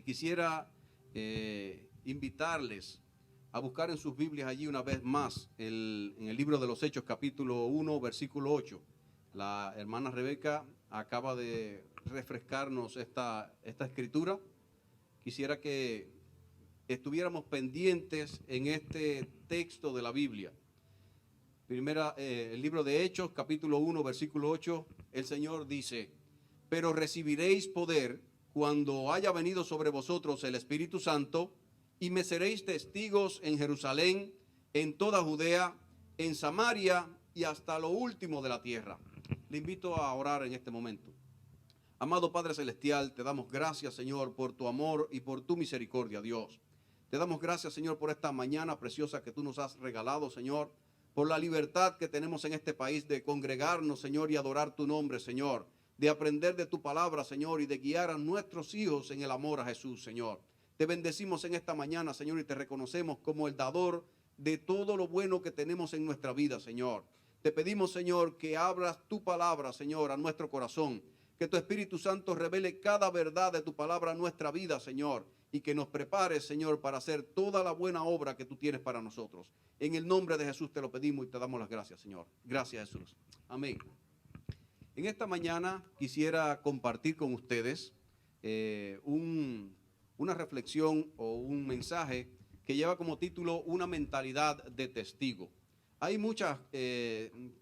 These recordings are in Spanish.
quisiera invitarles a buscar en sus Biblias allí una vez más en el libro de los Hechos, capítulo 1, versículo 8. La hermana Rebeca acaba de refrescarnos esta escritura. Quisiera que estuviéramos pendientes en este texto de la Biblia. El libro de Hechos, capítulo 1, versículo 8, el Señor dice: pero recibiréis poder cuando haya venido sobre vosotros el Espíritu Santo, y me seréis testigos en Jerusalén, en toda Judea, en Samaria y hasta lo último de la tierra. Le invito a orar en este momento. Amado Padre Celestial, te damos gracias, Señor, por tu amor y por tu misericordia, Dios. Te damos gracias, Señor, por esta mañana preciosa que tú nos has regalado, Señor, por la libertad que tenemos en este país de congregarnos, Señor, y adorar tu nombre, Señor, de aprender de tu palabra, Señor, y de guiar a nuestros hijos en el amor a Jesús, Señor. Te bendecimos en esta mañana, Señor, y te reconocemos como el dador de todo lo bueno que tenemos en nuestra vida, Señor. Te pedimos, Señor, que abras tu palabra, Señor, a nuestro corazón, que tu Espíritu Santo revele cada verdad de tu palabra a nuestra vida, Señor, y que nos prepares, Señor, para hacer toda la buena obra que tú tienes para nosotros. En el nombre de Jesús te lo pedimos y te damos las gracias, Señor. Gracias, Jesús. Amén. En esta mañana quisiera compartir con ustedes una reflexión o un mensaje que lleva como título Una mentalidad de testigo. Hay muchas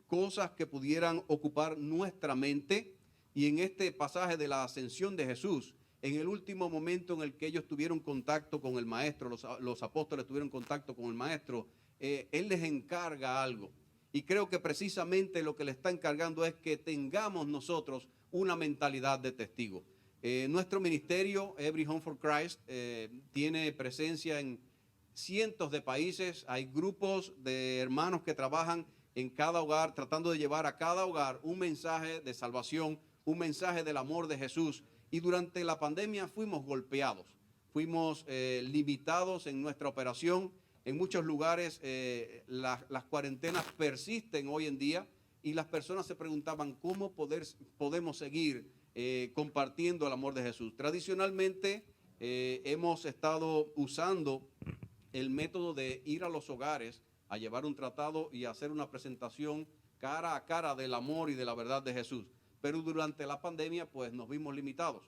cosas que pudieran ocupar nuestra mente, y en este pasaje de la ascensión de Jesús, en el último momento en el que ellos tuvieron contacto con el Maestro, los apóstoles tuvieron contacto con el Maestro, Él les encarga algo. Y creo que precisamente lo que le está encargando es que tengamos nosotros una mentalidad de testigo. Nuestro ministerio, Every Home for Christ, tiene presencia en cientos de países. Hay grupos de hermanos que trabajan en cada hogar, tratando de llevar a cada hogar un mensaje de salvación, un mensaje del amor de Jesús. Y durante la pandemia fuimos golpeados, fuimos limitados en nuestra operación. En muchos lugares las cuarentenas persisten hoy en día, y las personas se preguntaban cómo podemos seguir compartiendo el amor de Jesús. Tradicionalmente hemos estado usando el método de ir a los hogares a llevar un tratado y hacer una presentación cara a cara del amor y de la verdad de Jesús. Pero durante la pandemia pues nos vimos limitados.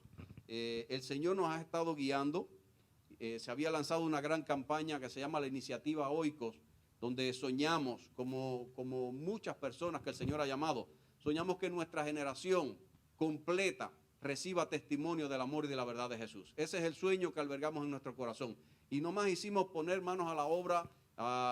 El Señor nos ha estado guiando. Se había lanzado una gran campaña que se llama la Iniciativa Oikos, donde soñamos, como muchas personas que el Señor ha llamado, soñamos que nuestra generación completa reciba testimonio del amor y de la verdad de Jesús. Ese es el sueño que albergamos en nuestro corazón. Y nomás hicimos poner manos a la obra,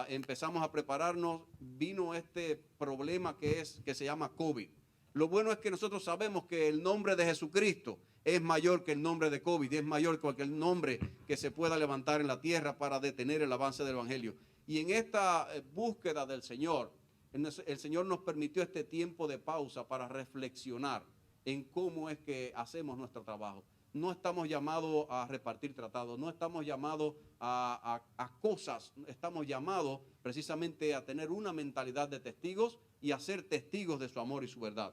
empezamos a prepararnos, vino este problema que se llama COVID. Lo bueno es que nosotros sabemos que el nombre de Jesucristo es mayor que el nombre de COVID, es mayor que cualquier nombre que se pueda levantar en la tierra para detener el avance del Evangelio. Y en esta búsqueda del Señor, el Señor nos permitió este tiempo de pausa para reflexionar en cómo es que hacemos nuestro trabajo. No estamos llamados a repartir tratados, no estamos llamados a cosas, estamos llamados precisamente a tener una mentalidad de testigos y a ser testigos de su amor y su verdad.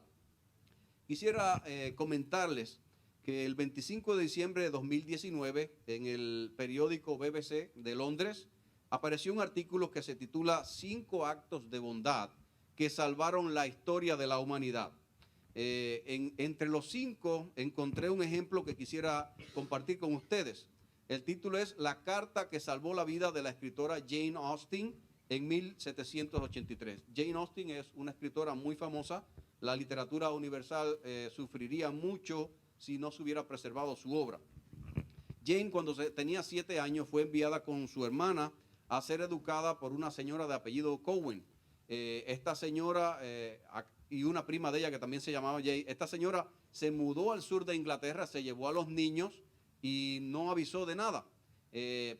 Quisiera comentarles que el 25 de diciembre de 2019, en el periódico BBC de Londres, apareció un artículo que se titula 5 actos de bondad que salvaron la historia de la humanidad. Entre los 5 encontré un ejemplo que quisiera compartir con ustedes. El título es La carta que salvó la vida de la escritora Jane Austen en 1783. Jane Austen es una escritora muy famosa. La literatura universal sufriría mucho si no se hubiera preservado su obra. Jane, cuando tenía 7 años, fue enviada con su hermana a ser educada por una señora de apellido Cowen. Esta señora y una prima de ella que también se llamaba Jane, esta señora se mudó al sur de Inglaterra, se llevó a los niños y no avisó de nada.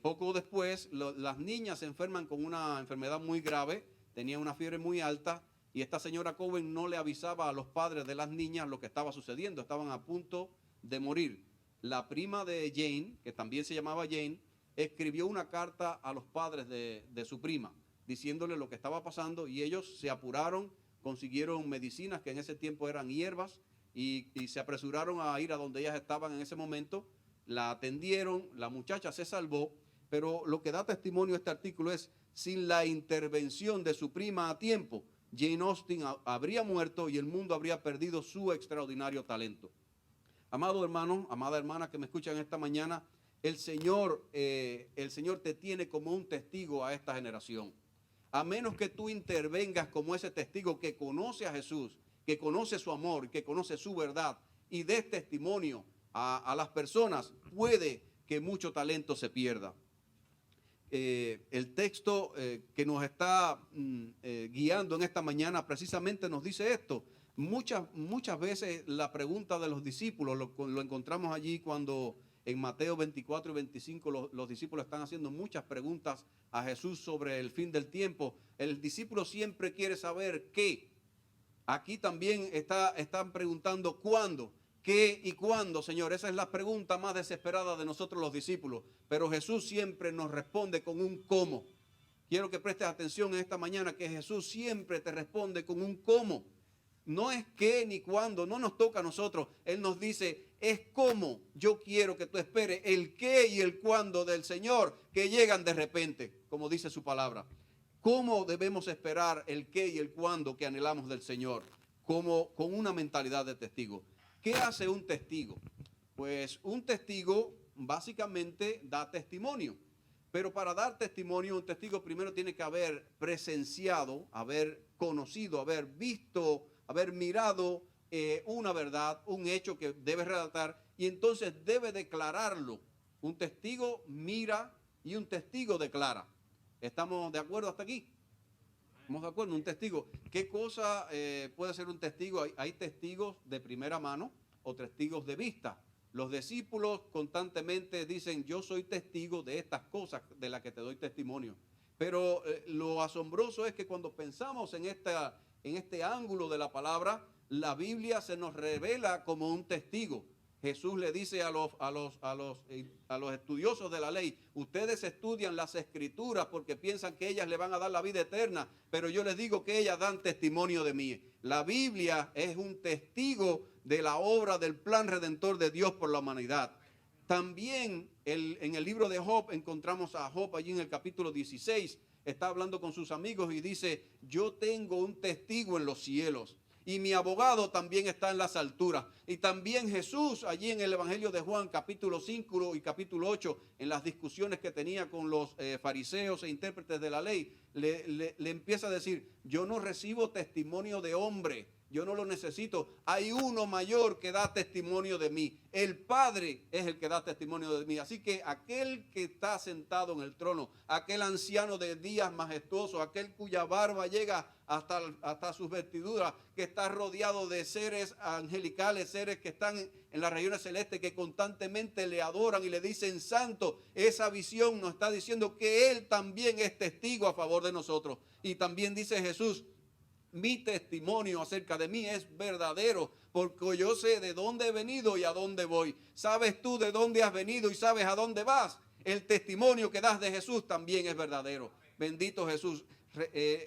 Poco después, las niñas se enferman con una enfermedad muy grave, tenían una fiebre muy alta, y esta señora Cowen no le avisaba a los padres de las niñas lo que estaba sucediendo, estaban a punto de morir. La prima de Jane, que también se llamaba Jane, escribió una carta a los padres de su prima, diciéndole lo que estaba pasando, y ellos se apuraron, consiguieron medicinas que en ese tiempo eran hierbas, y se apresuraron a ir a donde ellas estaban en ese momento. la atendieron, la muchacha se salvó, pero lo que da testimonio este artículo es, sin la intervención de su prima a tiempo, Jane Austen habría muerto y el mundo habría perdido su extraordinario talento. Amado hermano, amada hermana que me escuchan esta mañana, el Señor te tiene como un testigo a esta generación. A menos que tú intervengas como ese testigo que conoce a Jesús, que conoce su amor, que conoce su verdad y des testimonio a las personas, puede que mucho talento se pierda. El texto que nos está guiando en esta mañana precisamente nos dice esto. Muchas veces la pregunta de los discípulos, lo encontramos allí cuando en Mateo 24 y 25 los discípulos están haciendo muchas preguntas a Jesús sobre el fin del tiempo. El discípulo siempre quiere saber qué. Aquí también están preguntando cuándo. ¿Qué y cuándo, Señor? Esa es la pregunta más desesperada de nosotros los discípulos. Pero Jesús siempre nos responde con un cómo. Quiero que prestes atención en esta mañana que Jesús siempre te responde con un cómo. No es qué ni cuándo, no nos toca a nosotros. Él nos dice, es cómo yo quiero que tú esperes el qué y el cuándo del Señor que llegan de repente, como dice su palabra. ¿Cómo debemos esperar el qué y el cuándo que anhelamos del Señor? Como con una mentalidad de testigo. ¿Qué hace un testigo? Pues un testigo básicamente da testimonio. Pero para dar testimonio, un testigo primero tiene que haber presenciado, haber conocido, haber visto, haber mirado una verdad, un hecho que debe relatar y entonces debe declararlo. Un testigo mira y un testigo declara. ¿Estamos de acuerdo hasta aquí? ¿Estamos de acuerdo? Un testigo. ¿Qué cosa puede ser un testigo? Hay testigos de primera mano o testigos de vista. Los discípulos constantemente dicen, yo soy testigo de estas cosas de las que te doy testimonio. Pero lo asombroso es que cuando pensamos en este ángulo de la palabra, la Biblia se nos revela como un testigo. Jesús le dice a los estudiosos de la ley, ustedes estudian las escrituras porque piensan que ellas le van a dar la vida eterna, pero yo les digo que ellas dan testimonio de mí. La Biblia es un testigo de la obra del plan redentor de Dios por la humanidad. También en el libro de Job encontramos a Job allí en el capítulo 16, está hablando con sus amigos y dice, yo tengo un testigo en los cielos. Y mi abogado también está en las alturas. Y también Jesús, allí en el Evangelio de Juan, capítulo 5 y capítulo 8, en las discusiones que tenía con los fariseos e intérpretes de la ley, le empieza a decir, yo no recibo testimonio de hombre, yo no lo necesito. Hay uno mayor que da testimonio de mí. El Padre es el que da testimonio de mí. Así que aquel que está sentado en el trono, aquel anciano de días majestuosos, aquel cuya barba llega hasta sus vestiduras, que está rodeado de seres angelicales, seres que están en las regiones celestes, que constantemente le adoran y le dicen santo. Esa visión nos está diciendo que Él también es testigo a favor de nosotros. Y también dice Jesús, mi testimonio acerca de mí es verdadero, porque yo sé de dónde he venido y a dónde voy. ¿Sabes tú de dónde has venido y sabes a dónde vas? El testimonio que das de Jesús también es verdadero. Bendito Jesús.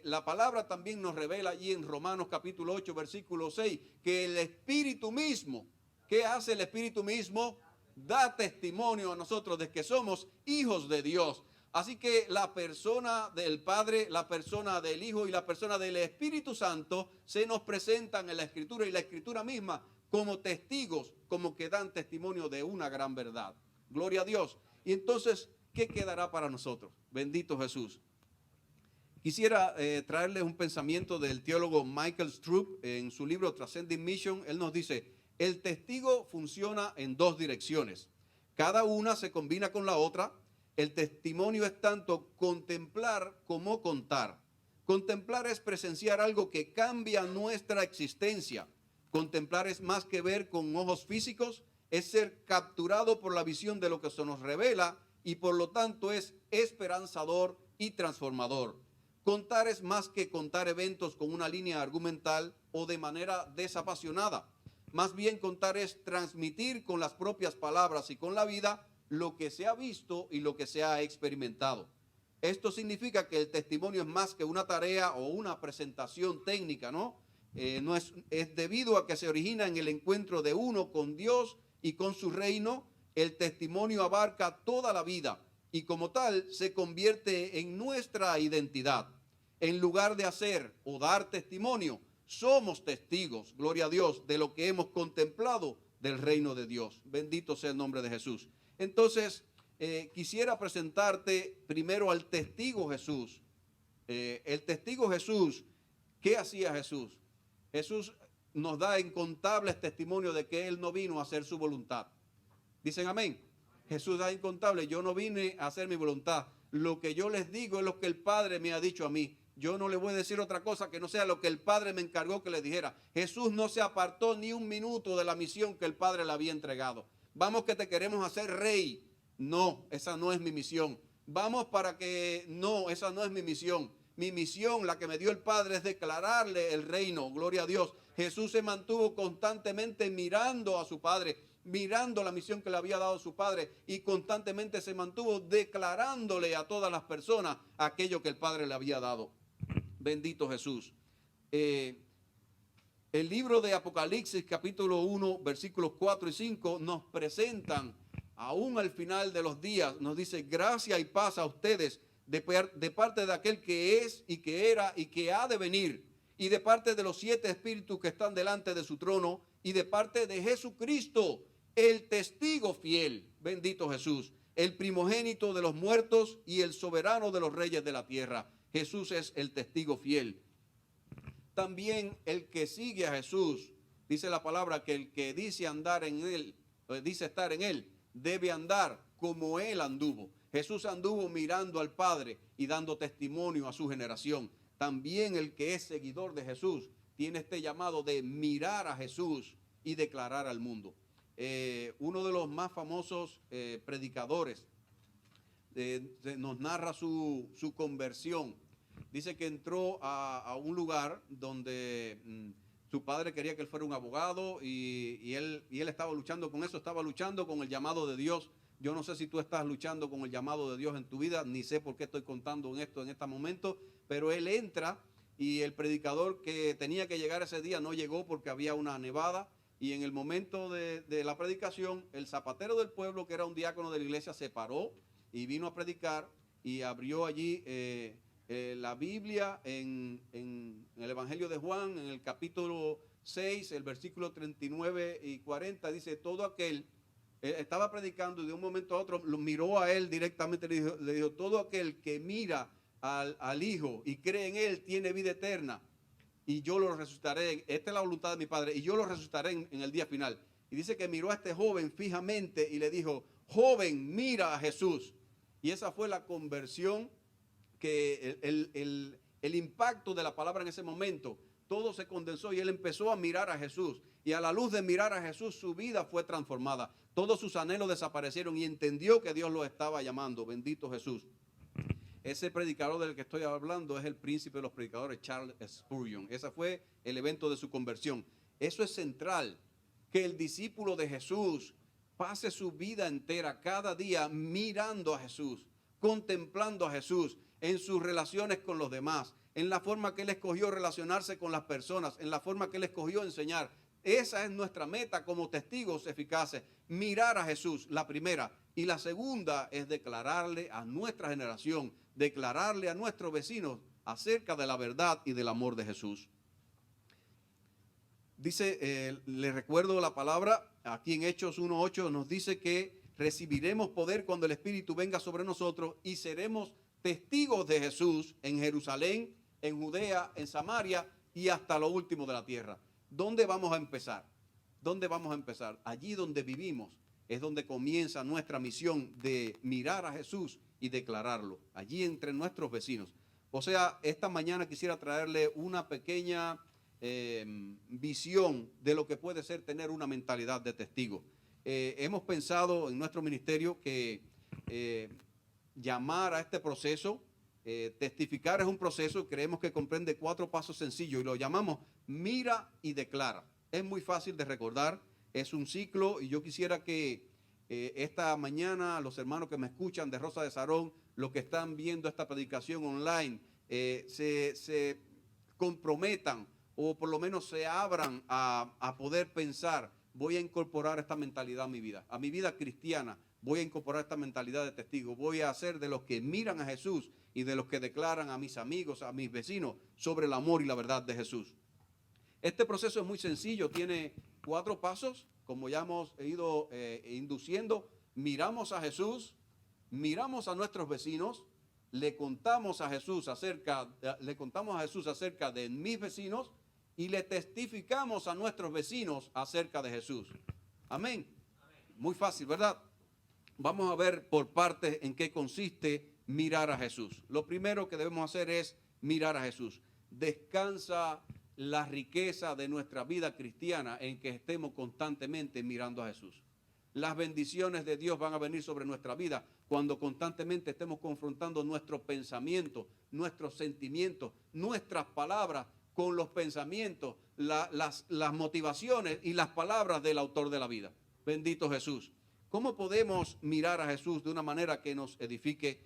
La palabra también nos revela allí en Romanos capítulo 8, versículo 6, que el Espíritu mismo, ¿qué hace el Espíritu mismo? Da testimonio a nosotros de que somos hijos de Dios. Así que la persona del Padre, la persona del Hijo y la persona del Espíritu Santo se nos presentan en la Escritura y la Escritura misma como testigos, como que dan testimonio de una gran verdad. Gloria a Dios. Y entonces, ¿qué quedará para nosotros? Bendito Jesús. Quisiera traerles un pensamiento del teólogo Michael Strub en su libro Transcending Mission. Él nos dice, el testigo funciona en dos direcciones. Cada una se combina con la otra. El testimonio es tanto contemplar como contar. Contemplar es presenciar algo que cambia nuestra existencia. Contemplar es más que ver con ojos físicos, es ser capturado por la visión de lo que se nos revela y por lo tanto es esperanzador y transformador. Contar es más que contar eventos con una línea argumental o de manera desapasionada. Más bien contar es transmitir con las propias palabras y con la vida lo que se ha visto y lo que se ha experimentado. Esto significa que el testimonio es más que una tarea o una presentación técnica, ¿no? Es debido a que se origina en el encuentro de uno con Dios y con su reino. El testimonio abarca toda la vida y como tal se convierte en nuestra identidad. En lugar de hacer o dar testimonio, somos testigos, gloria a Dios, de lo que hemos contemplado del reino de Dios. Bendito sea el nombre de Jesús. Entonces, quisiera presentarte primero al testigo Jesús. El testigo Jesús, ¿qué hacía Jesús? Jesús nos da incontables testimonios de que Él no vino a hacer su voluntad. Dicen amén. Jesús da incontables. Yo no vine a hacer mi voluntad. Lo que yo les digo es lo que el Padre me ha dicho a mí. Yo no le voy a decir otra cosa que no sea lo que el Padre me encargó que le dijera. Jesús no se apartó ni un minuto de la misión que el Padre le había entregado. Vamos que te queremos hacer rey. No, esa no es mi misión. Vamos para que... No, esa no es mi misión. Mi misión, la que me dio el Padre, es declararle el reino. Gloria a Dios. Jesús se mantuvo constantemente mirando a su Padre, mirando la misión que le había dado su Padre y constantemente se mantuvo declarándole a todas las personas aquello que el Padre le había dado. Bendito Jesús. El libro de Apocalipsis capítulo 1 versículos 4 y 5 nos presentan, aún al final de los días, nos dice: gracia y paz a ustedes de parte de aquel que es y que era y que ha de venir, y de parte de los 7 espíritus que están delante de su trono, y de parte de Jesucristo, el testigo fiel, bendito Jesús, el primogénito de los muertos y el soberano de los reyes de la tierra. Jesús es el testigo fiel. También el que sigue a Jesús, dice la palabra que el que dice andar en él, dice estar en él, debe andar como él anduvo. Jesús anduvo mirando al Padre y dando testimonio a su generación. También el que es seguidor de Jesús tiene este llamado de mirar a Jesús y declarar al mundo. Uno de los más famosos predicadores nos narra su conversión. Dice que entró a un lugar donde su padre quería que él fuera un abogado y él estaba luchando con eso, estaba luchando con el llamado de Dios. Yo no sé si tú estás luchando con el llamado de Dios en tu vida, ni sé por qué estoy contando esto en este momento, pero él entra y el predicador que tenía que llegar ese día no llegó porque había una nevada, y en el momento de la predicación, el zapatero del pueblo, que era un diácono de la iglesia, se paró y vino a predicar y abrió allí la Biblia en el Evangelio de Juan, en el capítulo 6, el versículo 39 y 40, dice: todo aquel... estaba predicando y de un momento a otro lo miró a él directamente, le dijo: todo aquel que mira al Hijo y cree en él tiene vida eterna, y yo lo resucitaré. Esta es la voluntad de mi Padre, y yo lo resucitaré en el día final. Y dice que miró a este joven fijamente y le dijo: joven, mira a Jesús. Y esa fue la conversión, que el impacto de la palabra en ese momento, todo se condensó y él empezó a mirar a Jesús. Y a la luz de mirar a Jesús, su vida fue transformada. Todos sus anhelos desaparecieron y entendió que Dios lo estaba llamando. Bendito Jesús. Ese predicador del que estoy hablando es el príncipe de los predicadores, Charles Spurgeon. Ese fue el evento de su conversión. Eso es central, que el discípulo de Jesús pase su vida entera, cada día, mirando a Jesús, contemplando a Jesús en sus relaciones con los demás, en la forma que Él escogió relacionarse con las personas, en la forma que Él escogió enseñar. Esa es nuestra meta como testigos eficaces, mirar a Jesús, la primera. Y la segunda es declararle a nuestra generación, declararle a nuestros vecinos acerca de la verdad y del amor de Jesús. Dice, le recuerdo la palabra, aquí en Hechos 1:8 nos dice que recibiremos poder cuando el Espíritu venga sobre nosotros y seremos testigos de Jesús en Jerusalén, en Judea, en Samaria y hasta lo último de la tierra. ¿Dónde vamos a empezar? ¿Dónde vamos a empezar? Allí donde vivimos es donde comienza nuestra misión de mirar a Jesús y declararlo, allí entre nuestros vecinos. O sea, esta mañana quisiera traerle una pequeña visión de lo que puede ser tener una mentalidad de testigo. Hemos pensado en nuestro ministerio que llamar a este proceso, testificar es un proceso, creemos que comprende 4 pasos sencillos y lo llamamos mira y declara. Es muy fácil de recordar, es un ciclo, y yo quisiera que esta mañana los hermanos que me escuchan de Rosa de Sarón, los que están viendo esta predicación online, se comprometan o por lo menos se abran a poder pensar: voy a incorporar esta mentalidad a mi vida cristiana. Voy a incorporar esta mentalidad de testigo. Voy a ser de los que miran a Jesús y de los que declaran a mis amigos, a mis vecinos, sobre el amor y la verdad de Jesús. Este proceso es muy sencillo, tiene 4 pasos, como ya hemos ido induciendo. Miramos a Jesús, miramos a nuestros vecinos, le contamos a Jesús acerca de mis vecinos y le testificamos a nuestros vecinos acerca de Jesús. Amén. Muy fácil, ¿verdad? Vamos a ver por partes en qué consiste mirar a Jesús. Lo primero que debemos hacer es mirar a Jesús. Descansa la riqueza de nuestra vida cristiana en que estemos constantemente mirando a Jesús. Las bendiciones de Dios van a venir sobre nuestra vida cuando constantemente estemos confrontando nuestros pensamientos, nuestros sentimientos, nuestras palabras con los pensamientos, las motivaciones y las palabras del autor de la vida. Bendito Jesús. ¿Cómo podemos mirar a Jesús de una manera que nos edifique?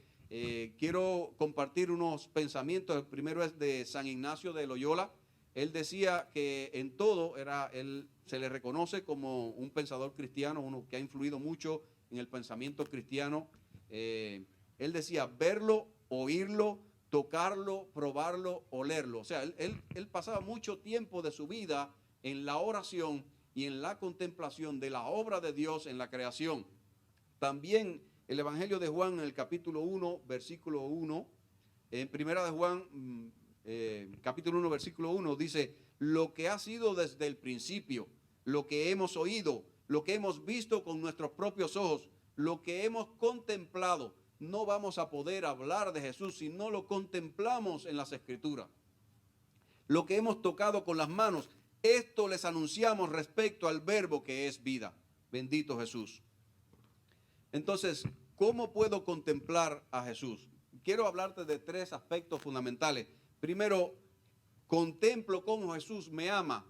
Quiero compartir unos pensamientos. El primero es de San Ignacio de Loyola. Él decía que en todo él se le reconoce como un pensador cristiano, uno que ha influido mucho en el pensamiento cristiano. Él decía verlo, oírlo, tocarlo, probarlo, olerlo. O sea, él pasaba mucho tiempo de su vida en la oración y en la contemplación de la obra de Dios en la creación. También el Evangelio de Juan, en el capítulo 1, versículo 1, en Primera de Juan, capítulo 1, versículo 1, dice: lo que ha sido desde el principio, lo que hemos oído, lo que hemos visto con nuestros propios ojos, lo que hemos contemplado. No vamos a poder hablar de Jesús si no lo contemplamos en las Escrituras. Lo que hemos tocado con las manos, esto les anunciamos respecto al verbo que es vida. Bendito Jesús. Entonces, ¿cómo puedo contemplar a Jesús? Quiero hablarte de 3 aspectos fundamentales. Primero, contemplo cómo Jesús me ama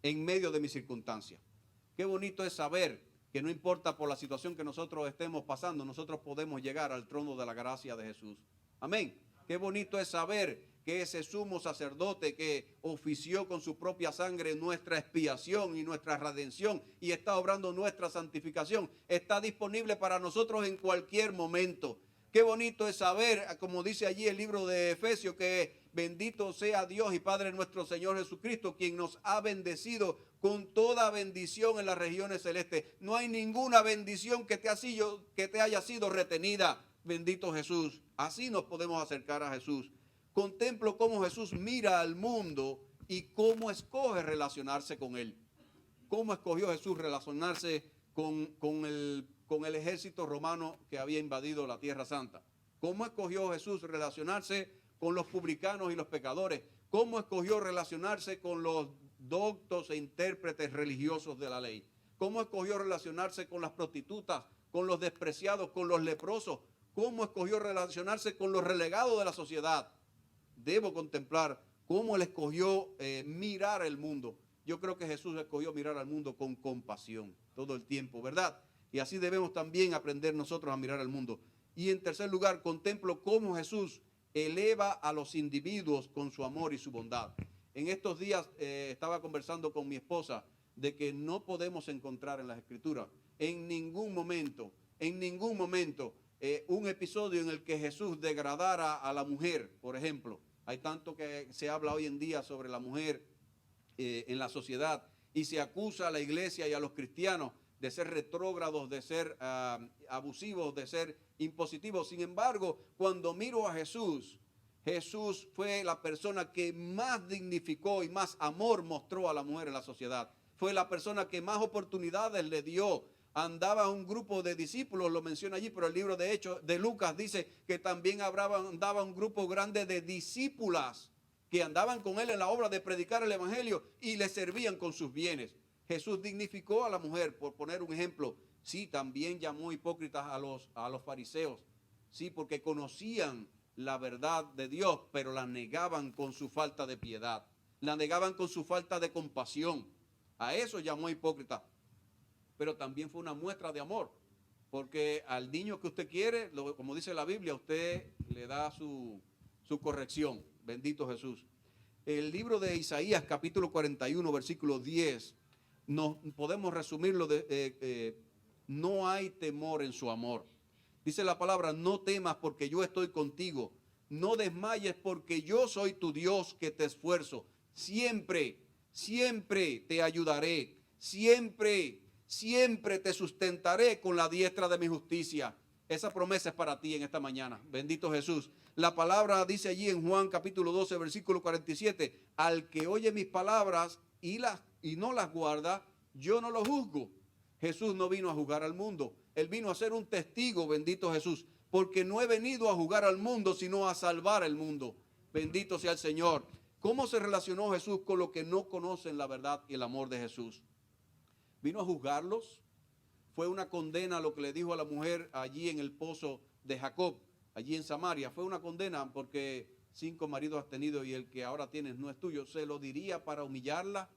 en medio de mis circunstancias. Qué bonito es saber que no importa por la situación que nosotros estemos pasando, nosotros podemos llegar al trono de la gracia de Jesús. Amén. Qué bonito es saber que ese sumo sacerdote que ofició con su propia sangre nuestra expiación y nuestra redención y está obrando nuestra santificación, está disponible para nosotros en cualquier momento. Qué bonito es saber, como dice allí el libro de Efesios, que bendito sea Dios y Padre nuestro Señor Jesucristo, quien nos ha bendecido con toda bendición en las regiones celestes. No hay ninguna bendición que te haya sido retenida. Bendito Jesús. Así nos podemos acercar a Jesús. Contemplo cómo Jesús mira al mundo y cómo escoge relacionarse con él. ¿Cómo escogió Jesús relacionarse con el ejército romano que había invadido la Tierra Santa? ¿Cómo escogió Jesús relacionarse con los publicanos y los pecadores? ¿Cómo escogió relacionarse con los doctos e intérpretes religiosos de la ley? ¿Cómo escogió relacionarse con las prostitutas, con los despreciados, con los leprosos? ¿Cómo escogió relacionarse con los relegados de la sociedad? Debo contemplar cómo él escogió mirar el mundo. Yo creo que Jesús escogió mirar al mundo con compasión todo el tiempo, ¿verdad? Y así debemos también aprender nosotros a mirar al mundo. Y en tercer lugar, contemplo cómo Jesús eleva a los individuos con su amor y su bondad. En estos días estaba conversando con mi esposa de que no podemos encontrar en las Escrituras en ningún momento, un episodio en el que Jesús degradara a la mujer, por ejemplo. Hay tanto que se habla hoy en día sobre la mujer en la sociedad y se acusa a la iglesia y a los cristianos de ser retrógrados, de ser abusivos, de ser impositivos. Sin embargo, cuando miro a Jesús, Jesús fue la persona que más dignificó y más amor mostró a la mujer en la sociedad. Fue la persona que más oportunidades le dio. Andaba un grupo de discípulos, lo menciona allí, pero el libro de Hechos de Lucas dice que también andaba un grupo grande de discípulas que andaban con él en la obra de predicar el evangelio y le servían con sus bienes. Jesús dignificó a la mujer, por poner un ejemplo. Sí, también llamó hipócritas a los fariseos. Sí, porque conocían la verdad de Dios, pero la negaban con su falta de piedad. La negaban con su falta de compasión. A eso llamó hipócrita. Pero también fue una muestra de amor, porque al niño que usted quiere, como dice la Biblia, usted le da su corrección. Bendito Jesús. El libro de Isaías, capítulo 41, versículo 10, nos podemos resumirlo no hay temor en su amor. Dice la palabra, no temas porque yo estoy contigo. No desmayes porque yo soy tu Dios que te esfuerzo. Siempre, siempre te ayudaré. Siempre, siempre te sustentaré con la diestra de mi justicia. Esa promesa es para ti en esta mañana. Bendito Jesús. La palabra dice allí en Juan capítulo 12, versículo 47. Al que oye mis palabras y no las guarda, yo no lo juzgo. Jesús no vino a juzgar al mundo. Él vino a ser un testigo, bendito Jesús. Porque no he venido a juzgar al mundo, sino a salvar el mundo. Bendito sea el Señor. ¿Cómo se relacionó Jesús con los que no conocen la verdad y el amor de Jesús? Vino a juzgarlos. Fue una condena lo que le dijo a la mujer allí en el pozo de Jacob, allí en Samaria. Fue una condena porque 5 maridos has tenido y el que ahora tienes no es tuyo. ¿Se lo diría para humillarla?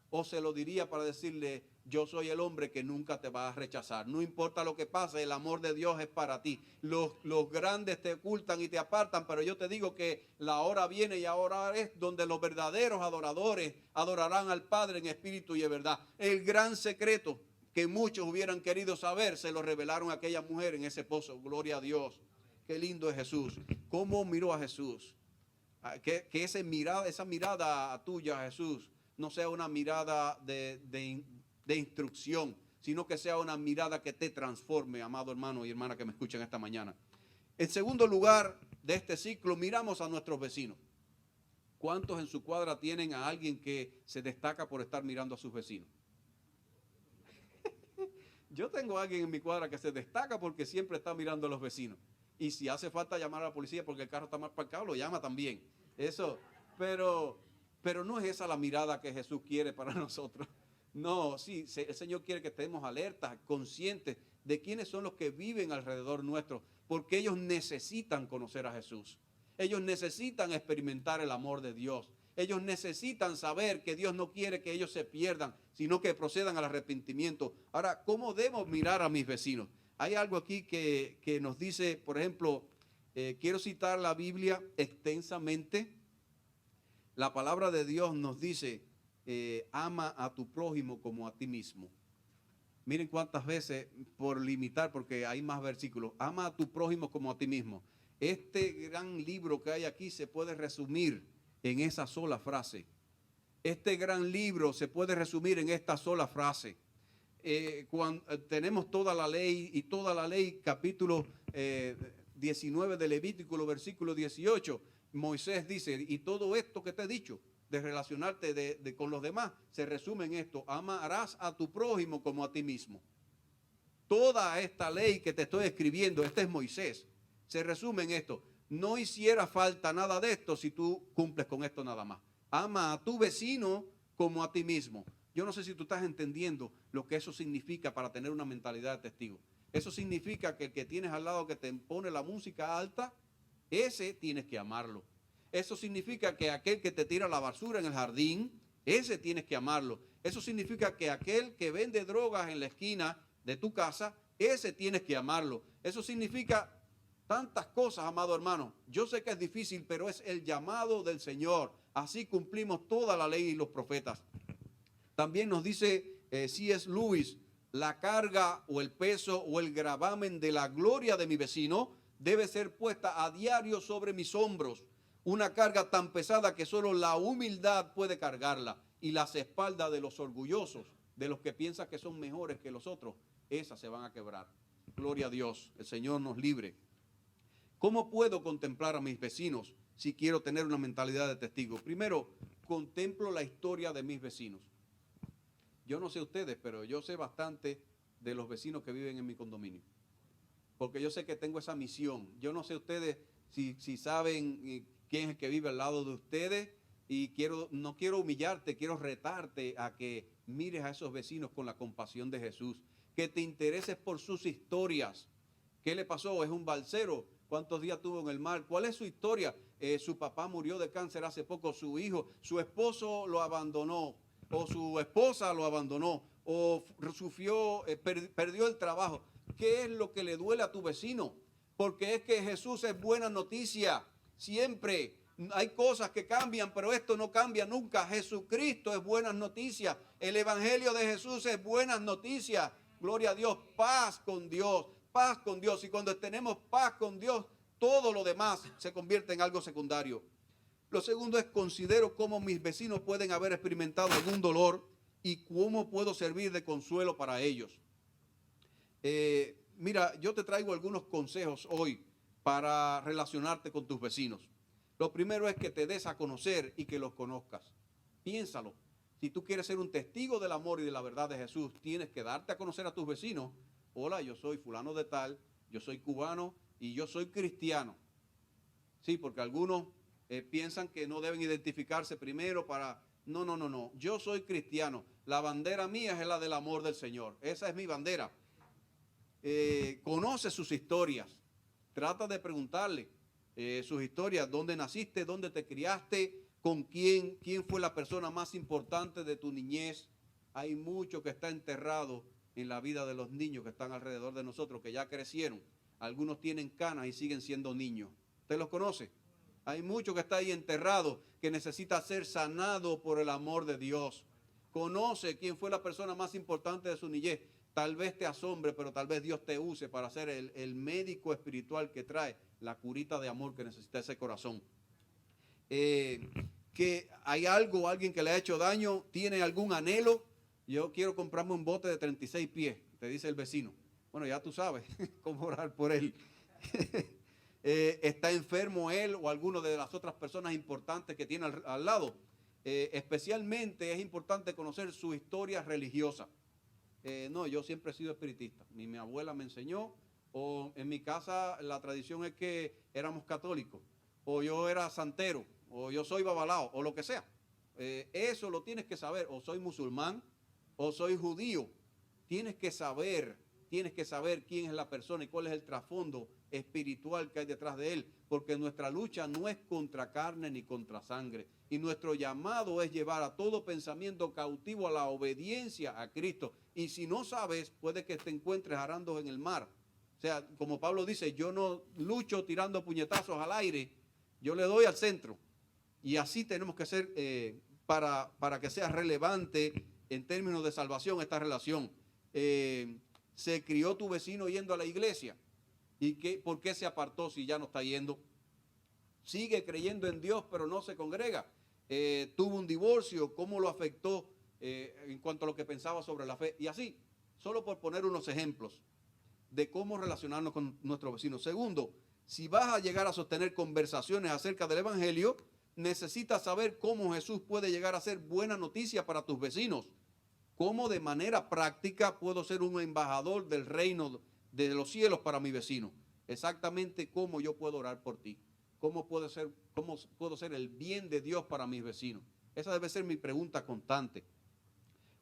¿O se lo diría para decirle, yo soy el hombre que nunca te va a rechazar? No importa lo que pase, el amor de Dios es para ti. Los grandes te ocultan y te apartan, pero yo te digo que la hora viene y ahora es donde los verdaderos adoradores adorarán al Padre en espíritu y en verdad. El gran secreto que muchos hubieran querido saber, se lo revelaron a aquella mujer en ese pozo. Gloria a Dios. Qué lindo es Jesús. ¿Cómo miró a Jesús? Que esa mirada tuya, Jesús, no sea una mirada de instrucción, sino que sea una mirada que te transforme, amado hermano y hermana que me escuchan esta mañana. En segundo lugar de este ciclo, miramos a nuestros vecinos. ¿Cuántos en su cuadra tienen a alguien que se destaca por estar mirando a sus vecinos? Yo tengo a alguien en mi cuadra que se destaca porque siempre está mirando a los vecinos. Y si hace falta llamar a la policía porque el carro está mal parcado, lo llama también. Eso, pero no es esa la mirada que Jesús quiere para nosotros. No, sí, el Señor quiere que estemos alertas, conscientes de quiénes son los que viven alrededor nuestro, porque ellos necesitan conocer a Jesús. Ellos necesitan experimentar el amor de Dios. Ellos necesitan saber que Dios no quiere que ellos se pierdan, sino que procedan al arrepentimiento. Ahora, ¿cómo debo mirar a mis vecinos? Hay algo aquí que nos dice, por ejemplo, quiero citar la Biblia extensamente. La palabra de Dios nos dice, ama a tu prójimo como a ti mismo. Miren cuántas veces, por limitar, porque hay más versículos, ama a tu prójimo como a ti mismo. Este gran libro que hay aquí se puede resumir en esa sola frase. Este gran libro se puede resumir en esta sola frase. Cuando tenemos toda la ley, capítulo 19 de Levítico, versículo 18, Moisés dice, y todo esto que te he dicho, de relacionarte con los demás, se resume en esto, amarás a tu prójimo como a ti mismo. Toda esta ley que te estoy escribiendo, este es Moisés, se resume en esto. No hiciera falta nada de esto si tú cumples con esto nada más. Ama a tu vecino como a ti mismo. Yo no sé si tú estás entendiendo lo que eso significa para tener una mentalidad de testigo. Eso significa que el que tienes al lado que te pone la música alta, ese tienes que amarlo. Eso significa que aquel que te tira la basura en el jardín, ese tienes que amarlo. Eso significa que aquel que vende drogas en la esquina de tu casa, ese tienes que amarlo. Eso significa tantas cosas, amado hermano. Yo sé que es difícil, pero es el llamado del Señor. Así cumplimos toda la ley y los profetas. También nos dice C.S. Lewis, la carga o el peso o el gravamen de la gloria de mi vecino debe ser puesta a diario sobre mis hombros. Una carga tan pesada que solo la humildad puede cargarla. Y las espaldas de los orgullosos, de los que piensan que son mejores que los otros, esas se van a quebrar. Gloria a Dios, el Señor nos libre. ¿Cómo puedo contemplar a mis vecinos si quiero tener una mentalidad de testigo? Primero, contemplo la historia de mis vecinos. Yo no sé ustedes, pero yo sé bastante de los vecinos que viven en mi condominio. Porque yo sé que tengo esa misión. Yo no sé ustedes si saben quién es el que vive al lado de ustedes. Y no quiero humillarte, quiero retarte a que mires a esos vecinos con la compasión de Jesús. Que te intereses por sus historias. ¿Qué le pasó? Es un balsero. ¿Cuántos días tuvo en el mar? ¿Cuál es su historia? Su papá murió de cáncer hace poco, su hijo, su esposo lo abandonó, o su esposa lo abandonó, o sufrió, perdió el trabajo. ¿Qué es lo que le duele a tu vecino? Porque es que Jesús es buena noticia. Siempre Hay cosas que cambian, pero esto no cambia nunca. Jesucristo es buenas noticias. El Evangelio de Jesús es buenas noticias. Gloria a Dios, paz con Dios, paz con Dios. Y cuando tenemos paz con Dios, todo lo demás se convierte en algo secundario. Lo segundo es considero cómo mis vecinos pueden haber experimentado algún dolor y cómo puedo servir de consuelo para ellos. Mira, yo te traigo algunos consejos hoy para relacionarte con tus vecinos. Lo primero es que te des a conocer y que los conozcas. Piénsalo. Si tú quieres ser un testigo del amor y de la verdad de Jesús, tienes que darte a conocer a tus vecinos. Hola, yo soy fulano de tal, yo soy cubano y yo soy cristiano. Sí, porque algunos piensan que no deben identificarse primero para... No. Yo soy cristiano. La bandera mía es la del amor del Señor. Esa es mi bandera. Conoce sus historias. Trata de preguntarle sus historias. ¿Dónde naciste? ¿Dónde te criaste? ¿Con quién? ¿Quién fue la persona más importante de tu niñez? Hay mucho que está enterrado en la vida de los niños que están alrededor de nosotros, que ya crecieron. Algunos tienen canas y siguen siendo niños. ¿Usted los conoce? Hay mucho que está ahí enterrado, que necesita ser sanado por el amor de Dios. Conoce quién fue la persona más importante de su niñez. Tal vez te asombre, pero tal vez Dios te use para ser el médico espiritual que trae la curita de amor que necesita ese corazón. Que hay algo, alguien que le ha hecho daño, tiene algún anhelo. Yo quiero comprarme un bote de 36 pies, te dice el vecino. Bueno, ya tú sabes cómo orar por él. Está enfermo él o alguno de las otras personas importantes que tiene al lado. Especialmente es importante conocer su historia religiosa. No, yo siempre he sido espiritista. Mi abuela me enseñó, o en mi casa la tradición es que éramos católicos, o yo era santero, o yo soy babalao, o lo que sea. Eso lo tienes que saber, o soy musulmán, o soy judío. Tienes que saber quién es la persona y cuál es el trasfondo espiritual que hay detrás de él, porque nuestra lucha no es contra carne ni contra sangre, y nuestro llamado es llevar a todo pensamiento cautivo a la obediencia a Cristo. Y si no sabes, puede que te encuentres arando en el mar. O sea, como Pablo dice, yo no lucho tirando puñetazos al aire, yo le doy al centro. Y así tenemos que ser para que sea relevante en términos de salvación esta relación. Se crió tu vecino yendo a la iglesia. ¿Y por qué se apartó si ya no está yendo? Sigue creyendo en Dios, pero no se congrega. Tuvo un divorcio, ¿cómo lo afectó en cuanto a lo que pensaba sobre la fe? Y así, solo por poner unos ejemplos de cómo relacionarnos con nuestros vecinos. Segundo, si vas a llegar a sostener conversaciones acerca del Evangelio, necesitas saber cómo Jesús puede llegar a ser buena noticia para tus vecinos. Cómo de manera práctica puedo ser un embajador del reino de los cielos para mi vecino. Exactamente cómo yo puedo orar por ti. Cómo puedo ser el bien de Dios para mis vecinos. Esa debe ser mi pregunta constante.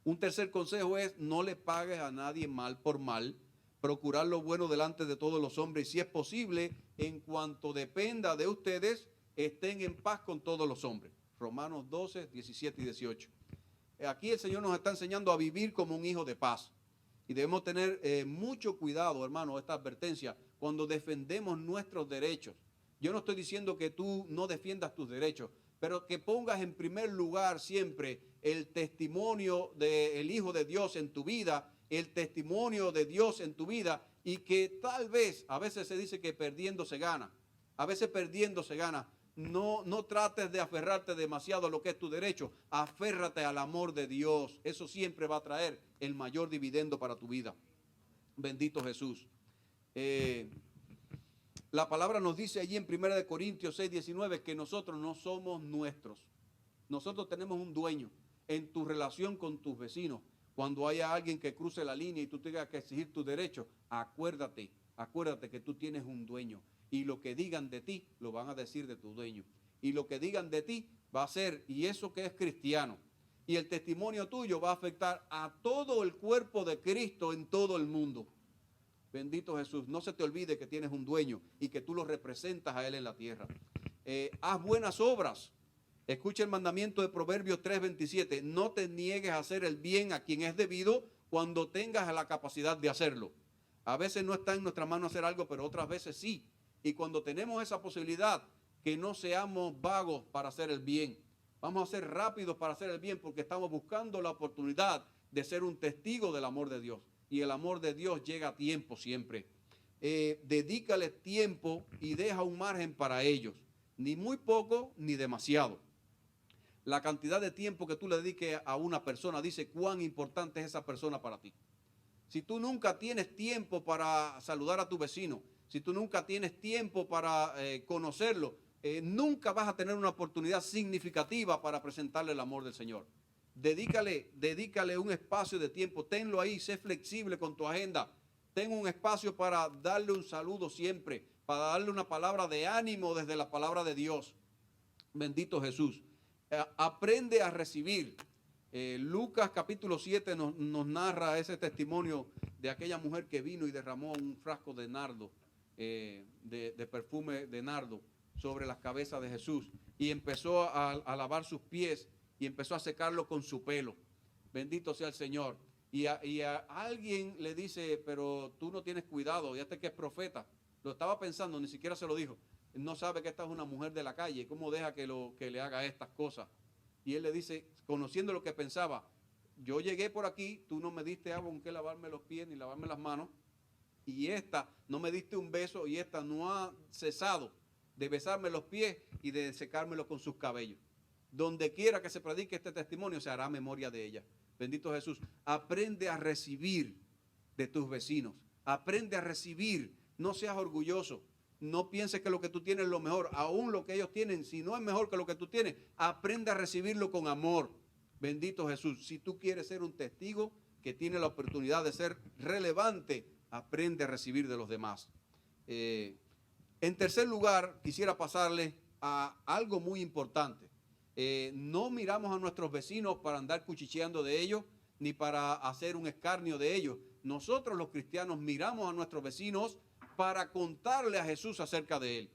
Un tercer consejo es no le pagues a nadie mal por mal. Procurar lo bueno delante de todos los hombres. Y si es posible, en cuanto dependa de ustedes, estén en paz con todos los hombres. Romanos 12, 17 y 18. Aquí el Señor nos está enseñando a vivir como un hijo de paz. Y debemos tener mucho cuidado, hermano, esta advertencia, cuando defendemos nuestros derechos. Yo no estoy diciendo que tú no defiendas tus derechos, pero que pongas en primer lugar siempre el testimonio del Hijo de Dios en tu vida, el testimonio de Dios en tu vida, y que tal vez, a veces se dice que perdiendo se gana, a veces perdiendo se gana. No trates de aferrarte demasiado a lo que es tu derecho. Aférrate al amor de Dios. Eso siempre va a traer el mayor dividendo para tu vida. Bendito Jesús. La palabra nos dice allí en 1 Corintios 6, 19 que nosotros no somos nuestros. Nosotros tenemos un dueño. En tu relación con tus vecinos, cuando haya alguien que cruce la línea y tú tengas que exigir tus derechos, acuérdate que tú tienes un dueño. Y lo que digan de ti, lo van a decir de tu dueño. Y lo que digan de ti va a ser, y eso que es cristiano. Y el testimonio tuyo va a afectar a todo el cuerpo de Cristo en todo el mundo. Bendito Jesús. No se te olvide que tienes un dueño y que tú lo representas a Él en la tierra. Haz buenas obras. Escucha el mandamiento de Proverbios 3:27. No te niegues a hacer el bien a quien es debido cuando tengas la capacidad de hacerlo. A veces no está en nuestra mano hacer algo, pero otras veces sí. Y cuando tenemos esa posibilidad, que no seamos vagos para hacer el bien. Vamos a ser rápidos para hacer el bien porque estamos buscando la oportunidad de ser un testigo del amor de Dios. Y el amor de Dios llega a tiempo siempre. Dedícale tiempo y deja un margen para ellos. Ni muy poco ni demasiado. La cantidad de tiempo que tú le dediques a una persona dice cuán importante es esa persona para ti. Si tú nunca tienes tiempo para saludar a tu vecino, si tú nunca tienes tiempo para conocerlo, nunca vas a tener una oportunidad significativa para presentarle el amor del Señor. Dedícale un espacio de tiempo, tenlo ahí, sé flexible con tu agenda. Ten un espacio para darle un saludo siempre, para darle una palabra de ánimo desde la palabra de Dios. Bendito Jesús. Aprende a recibir. Lucas capítulo 7 nos narra ese testimonio de aquella mujer que vino y derramó un frasco de nardo, de perfume de nardo sobre las cabezas de Jesús y empezó a lavar sus pies y empezó a secarlo con su pelo. Bendito sea el Señor. Y a alguien le dice, pero tú no tienes cuidado, ya que es profeta. Lo estaba pensando, ni siquiera se lo dijo. No sabe que esta es una mujer de la calle, ¿cómo deja que le haga estas cosas? Y él le dice, conociendo lo que pensaba, yo llegué por aquí, tú no me diste agua con que lavarme los pies ni lavarme las manos, y esta no me diste un beso, y esta no ha cesado de besarme los pies y de secármelo con sus cabellos. Donde quiera que se predique este testimonio, se hará memoria de ella. Bendito Jesús. Aprende a recibir de tus vecinos. Aprende a recibir. No seas orgulloso. No pienses que lo que tú tienes es lo mejor. Aún lo que ellos tienen, si no es mejor que lo que tú tienes, aprende a recibirlo con amor. Bendito Jesús. Si tú quieres ser un testigo que tiene la oportunidad de ser relevante, aprende a recibir de los demás. En tercer lugar, quisiera pasarle a algo muy importante. No miramos a nuestros vecinos para andar cuchicheando de ellos, ni para hacer un escarnio de ellos. Nosotros los cristianos miramos a nuestros vecinos para contarle a Jesús acerca de él.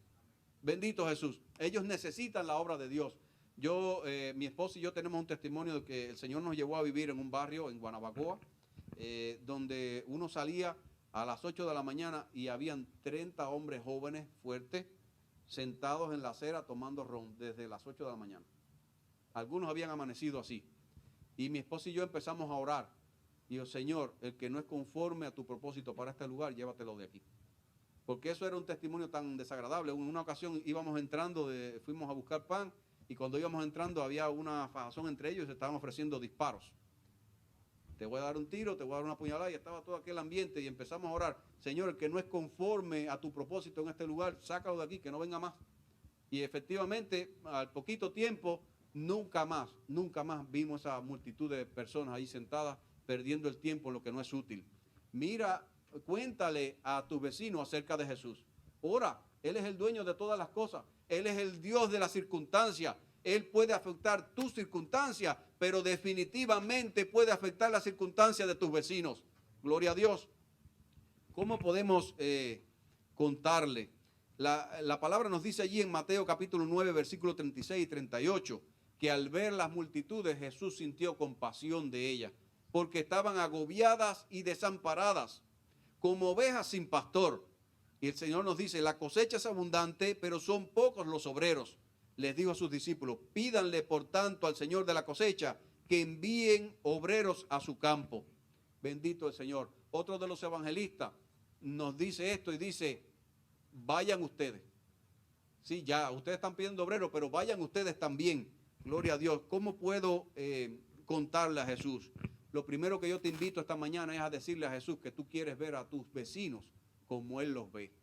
Bendito Jesús. Ellos necesitan la obra de Dios. Mi esposa y yo tenemos un testimonio de que el Señor nos llevó a vivir en un barrio en Guanabacoa, donde uno salía a las 8 de la mañana y habían 30 hombres jóvenes fuertes sentados en la acera tomando ron desde las 8 de la mañana. Algunos habían amanecido así. Y mi esposa y yo empezamos a orar. Y yo, Señor, el que no es conforme a tu propósito para este lugar, llévatelo de aquí. Porque eso era un testimonio tan desagradable. En una ocasión íbamos entrando, fuimos a buscar pan, y cuando íbamos entrando había una fajazón entre ellos y se estaban ofreciendo disparos. Te voy a dar un tiro, te voy a dar una puñalada, y estaba todo aquel ambiente y empezamos a orar. Señor, el que no es conforme a tu propósito en este lugar, sácalo de aquí, que no venga más. Y efectivamente, al poquito tiempo, nunca más vimos esa multitud de personas ahí sentadas perdiendo el tiempo en lo que no es útil. Mira, cuéntale a tu vecino acerca de Jesús. Ora, Él es el dueño de todas las cosas. Él es el Dios de las circunstancias. Él puede afectar tus circunstancias, pero definitivamente puede afectar las circunstancias de tus vecinos. Gloria a Dios. ¿Cómo podemos contarle? La palabra nos dice allí en Mateo capítulo 9, versículos 36 y 38, que al ver las multitudes Jesús sintió compasión de ellas, porque estaban agobiadas y desamparadas, como ovejas sin pastor. Y el Señor nos dice, la cosecha es abundante, pero son pocos los obreros. Les dijo a sus discípulos, pídanle por tanto al Señor de la cosecha que envíen obreros a su campo. Bendito el Señor. Otro de los evangelistas nos dice esto y dice, vayan ustedes. Sí, ya, ustedes están pidiendo obreros, pero vayan ustedes también. Gloria a Dios. ¿Cómo puedo contarle a Jesús? Lo primero que yo te invito esta mañana es a decirle a Jesús que tú quieres ver a tus vecinos como Él los ve.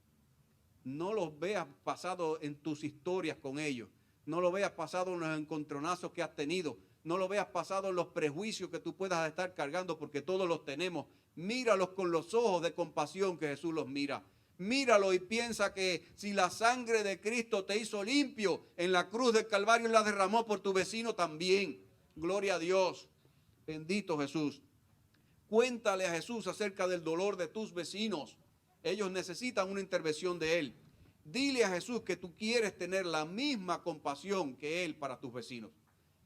No los veas pasado en tus historias con ellos. No lo veas pasado en los encontronazos que has tenido. No lo veas pasado en los prejuicios que tú puedas estar cargando, porque todos los tenemos. Míralos con los ojos de compasión que Jesús los mira. Míralo y piensa que si la sangre de Cristo te hizo limpio en la cruz del Calvario, la derramó por tu vecino también. Gloria a Dios. Bendito Jesús. Cuéntale a Jesús acerca del dolor de tus vecinos. Ellos necesitan una intervención de Él. Dile a Jesús que tú quieres tener la misma compasión que Él para tus vecinos.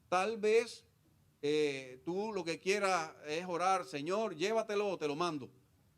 Tal vez tú lo que quieras es orar, Señor, llévatelo o te lo mando.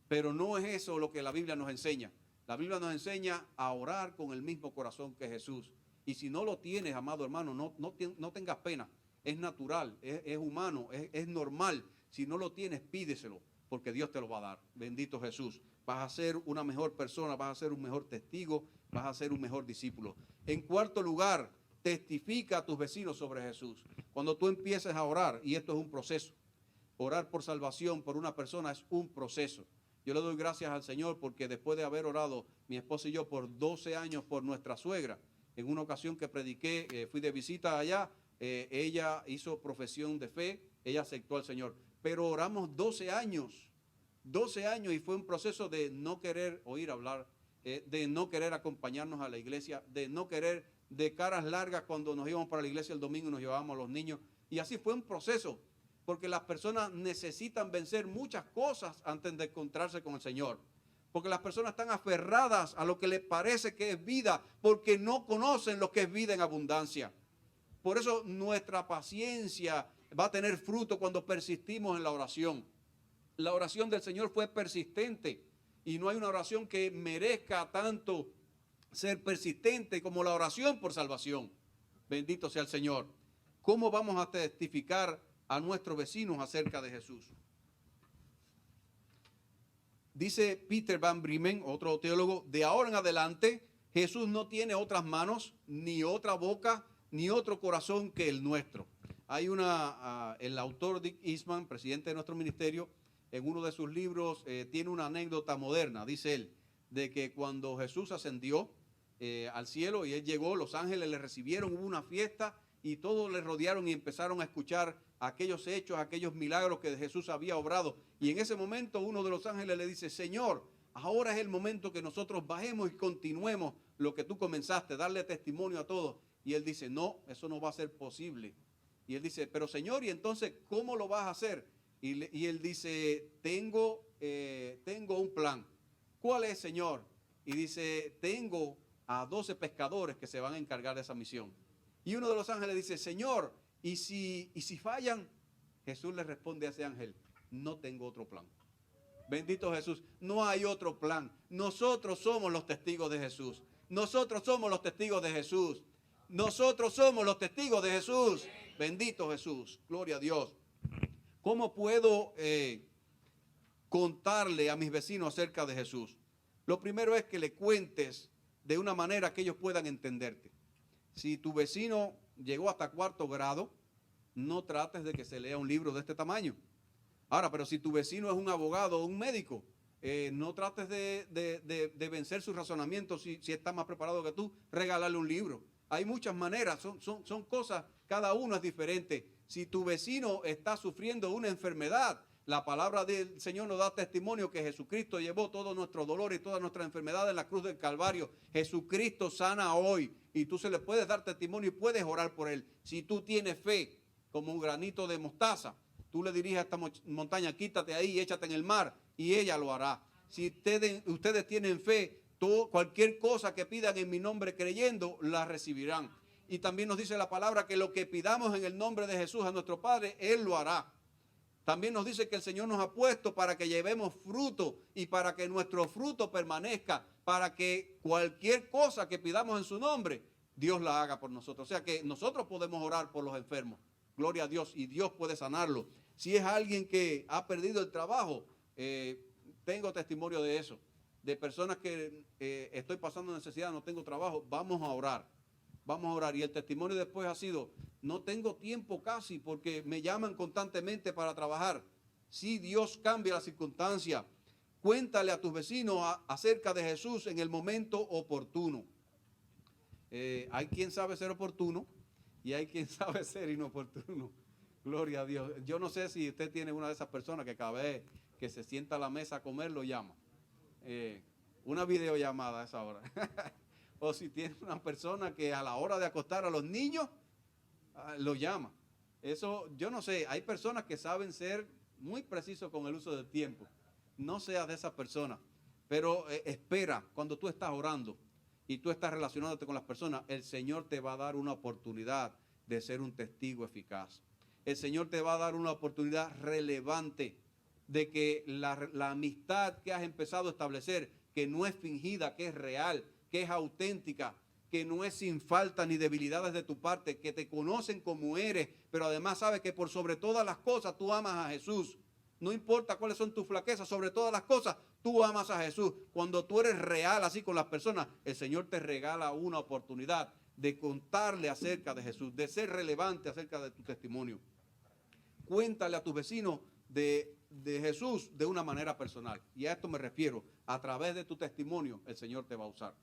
Pero no es eso lo que la Biblia nos enseña. La Biblia nos enseña a orar con el mismo corazón que Jesús. Y si no lo tienes, amado hermano, no tengas pena. Es natural, es humano, es normal. Si no lo tienes, pídeselo, porque Dios te lo va a dar. Bendito Jesús. Vas a ser una mejor persona, vas a ser un mejor testigo, vas a ser un mejor discípulo. En cuarto lugar, testifica a tus vecinos sobre Jesús. Cuando tú empieces a orar, y esto es un proceso, orar por salvación por una persona es un proceso. Yo le doy gracias al Señor porque después de haber orado, mi esposa y yo, por 12 años por nuestra suegra, en una ocasión que prediqué, fui de visita allá, ella hizo profesión de fe, ella aceptó al Señor. Pero oramos 12 años y fue un proceso de no querer oír hablar, de no querer acompañarnos a la iglesia, de no querer, de caras largas cuando nos íbamos para la iglesia el domingo y nos llevábamos a los niños. Y así fue un proceso, porque las personas necesitan vencer muchas cosas antes de encontrarse con el Señor. Porque las personas están aferradas a lo que les parece que es vida, porque no conocen lo que es vida en abundancia. Por eso nuestra paciencia va a tener fruto cuando persistimos en la oración. La oración del Señor fue persistente y no hay una oración que merezca tanto ser persistente como la oración por salvación. Bendito sea el Señor. ¿Cómo vamos a testificar a nuestros vecinos acerca de Jesús? Dice Peter Van Bremen, otro teólogo, de ahora en adelante Jesús no tiene otras manos, ni otra boca, ni otro corazón que el nuestro. Hay el autor Dick Eastman, presidente de nuestro ministerio, en uno de sus libros tiene una anécdota moderna, dice él, de que cuando Jesús ascendió al cielo y él llegó, los ángeles le recibieron, hubo una fiesta y todos le rodearon y empezaron a escuchar aquellos hechos, aquellos milagros que Jesús había obrado. Y en ese momento uno de los ángeles le dice, Señor, ahora es el momento que nosotros bajemos y continuemos lo que tú comenzaste, darle testimonio a todos. Y él dice, no, eso no va a ser posible. Y él dice, pero Señor, ¿y entonces cómo lo vas a hacer? Y él dice, tengo un plan. ¿Cuál es, Señor? Y dice, tengo a 12 pescadores que se van a encargar de esa misión. Y uno de los ángeles dice, Señor, ¿y si fallan? Jesús le responde a ese ángel, no tengo otro plan. Bendito Jesús, no hay otro plan. Nosotros somos los testigos de Jesús. Nosotros somos los testigos de Jesús. Nosotros somos los testigos de Jesús. Bendito Jesús, gloria a Dios. ¿Cómo puedo contarle a mis vecinos acerca de Jesús? Lo primero es que le cuentes de una manera que ellos puedan entenderte. Si tu vecino llegó hasta 4º grado, no trates de que se lea un libro de este tamaño. Ahora, pero si tu vecino es un abogado o un médico, no trates de vencer su razonamiento si está más preparado que tú, regalarle un libro. Hay muchas maneras, son cosas, cada uno es diferente. Si tu vecino está sufriendo una enfermedad, la palabra del Señor nos da testimonio que Jesucristo llevó todo nuestro dolor y toda nuestra enfermedad en la cruz del Calvario. Jesucristo sana hoy y tú se le puedes dar testimonio y puedes orar por él. Si tú tienes fe como un granito de mostaza, tú le diriges a esta montaña, quítate ahí y échate en el mar y ella lo hará. Si ustedes tienen fe, cualquier cosa que pidan en mi nombre creyendo, la recibirán. Y también nos dice la palabra que lo que pidamos en el nombre de Jesús a nuestro Padre, Él lo hará. También nos dice que el Señor nos ha puesto para que llevemos fruto y para que nuestro fruto permanezca, para que cualquier cosa que pidamos en su nombre, Dios la haga por nosotros. O sea que nosotros podemos orar por los enfermos. Gloria a Dios, y Dios puede sanarlo. Si es alguien que ha perdido el trabajo, tengo testimonio de eso. De personas que estoy pasando necesidad, no tengo trabajo, vamos a orar. Vamos a orar. Y el testimonio después ha sido, no tengo tiempo casi porque me llaman constantemente para trabajar. Si Dios cambia la circunstancia, cuéntale a tus vecinos acerca de Jesús en el momento oportuno. Hay quien sabe ser oportuno y hay quien sabe ser inoportuno. Gloria a Dios. Yo no sé si usted tiene una de esas personas que cada vez que se sienta a la mesa a comer lo llama. Una videollamada a esa hora. O si tiene una persona que a la hora de acostar a los niños, lo llama. Eso, yo no sé, hay personas que saben ser muy precisos con el uso del tiempo. No seas de esas personas, pero espera, cuando tú estás orando y tú estás relacionándote con las personas, el Señor te va a dar una oportunidad de ser un testigo eficaz. El Señor te va a dar una oportunidad relevante de que la amistad que has empezado a establecer, que no es fingida, que es real, que es auténtica, que no es sin falta ni debilidades de tu parte, que te conocen como eres, pero además sabes que por sobre todas las cosas tú amas a Jesús. No importa cuáles son tus flaquezas, sobre todas las cosas tú amas a Jesús. Cuando tú eres real así con las personas, el Señor te regala una oportunidad de contarle acerca de Jesús, de ser relevante acerca de tu testimonio. Cuéntale a tus vecinos de Jesús de una manera personal. Y a esto me refiero, a través de tu testimonio el Señor te va a usar.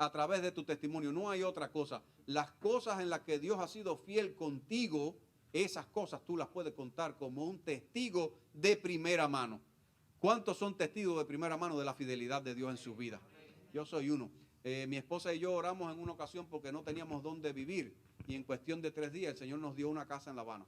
A través de tu testimonio, no hay otra cosa. Las cosas en las que Dios ha sido fiel contigo, esas cosas tú las puedes contar como un testigo de primera mano. ¿Cuántos son testigos de primera mano de la fidelidad de Dios en sus vidas? Yo soy uno. Mi esposa y yo oramos en una ocasión porque no teníamos dónde vivir y en cuestión de 3 días el Señor nos dio una casa en La Habana.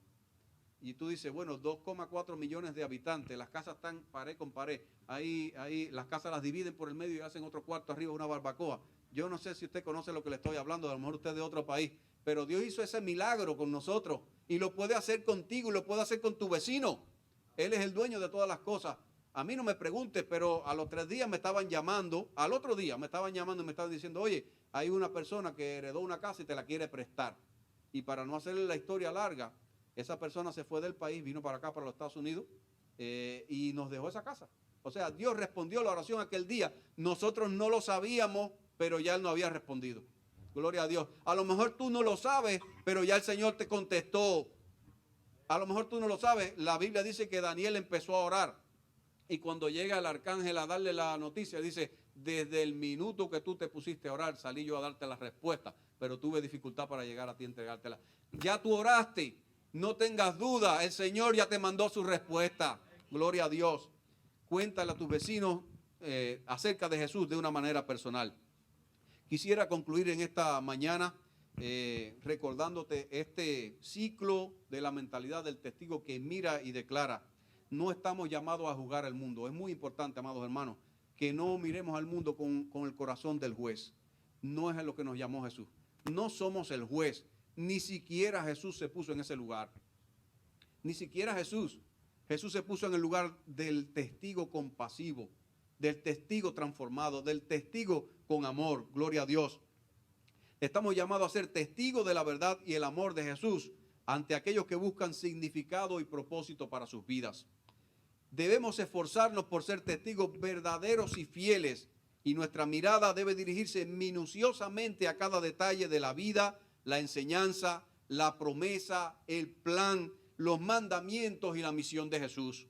Y tú dices, bueno, 2,4 millones de habitantes, las casas están pared con pared, ahí las casas las dividen por el medio y hacen otro cuarto arriba, una barbacoa. Yo no sé si usted conoce lo que le estoy hablando, a lo mejor usted es de otro país, pero Dios hizo ese milagro con nosotros y lo puede hacer contigo y lo puede hacer con tu vecino. Él es el dueño de todas las cosas. A mí no me pregunte, pero a los 3 días me estaban llamando, al otro día me estaban llamando y me estaban diciendo, oye, hay una persona que heredó una casa y te la quiere prestar. Y para no hacerle la historia larga, esa persona se fue del país, vino para acá, para los Estados Unidos, y nos dejó esa casa. O sea, Dios respondió la oración aquel día. Nosotros no lo sabíamos, pero ya Él nos había respondido. Gloria a Dios. A lo mejor tú no lo sabes, pero ya el Señor te contestó. A lo mejor tú no lo sabes. La Biblia dice que Daniel empezó a orar. Y cuando llega el arcángel a darle la noticia, dice, desde el minuto que tú te pusiste a orar, salí yo a darte la respuesta, pero tuve dificultad para llegar a ti y entregártela. Ya tú oraste, no tengas duda, el Señor ya te mandó su respuesta. Gloria a Dios. Cuéntale a tus vecinos acerca de Jesús de una manera personal. Quisiera concluir en esta mañana recordándote este ciclo de la mentalidad del testigo que mira y declara. No estamos llamados a juzgar al mundo. Es muy importante, amados hermanos, que no miremos al mundo con el corazón del juez. No es a lo que nos llamó Jesús. No somos el juez. Ni siquiera Jesús se puso en ese lugar. Ni siquiera Jesús. Jesús se puso en el lugar del testigo compasivo, del testigo transformado, del testigo con amor. Gloria a Dios. Estamos llamados a ser testigos de la verdad y el amor de Jesús ante aquellos que buscan significado y propósito para sus vidas. Debemos esforzarnos por ser testigos verdaderos y fieles, y nuestra mirada debe dirigirse minuciosamente a cada detalle de la vida, la enseñanza, la promesa, el plan, los mandamientos y la misión de Jesús.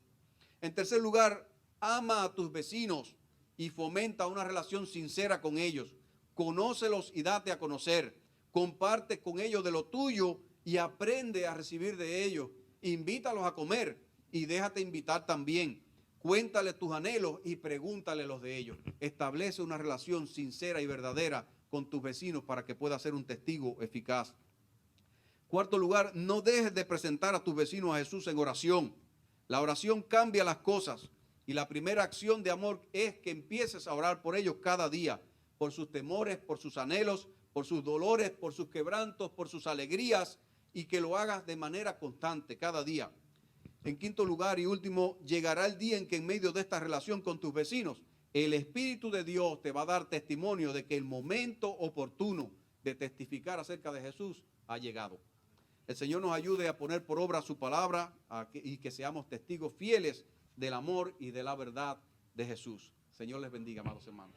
En tercer lugar, ama a tus vecinos y fomenta una relación sincera con ellos. Conócelos y date a conocer. Comparte con ellos de lo tuyo y aprende a recibir de ellos. Invítalos a comer y déjate invitar también. Cuéntale tus anhelos y pregúntale los de ellos. Establece una relación sincera y verdadera con tus vecinos para que puedas ser un testigo eficaz. Cuarto lugar, no dejes de presentar a tus vecinos a Jesús en oración. La oración cambia las cosas y la primera acción de amor es que empieces a orar por ellos cada día, por sus temores, por sus anhelos, por sus dolores, por sus quebrantos, por sus alegrías, y que lo hagas de manera constante cada día. En quinto lugar y último, llegará el día en que en medio de esta relación con tus vecinos, el Espíritu de Dios te va a dar testimonio de que el momento oportuno de testificar acerca de Jesús ha llegado. El Señor nos ayude a poner por obra su palabra y que seamos testigos fieles del amor y de la verdad de Jesús. Señor les bendiga, amados hermanos.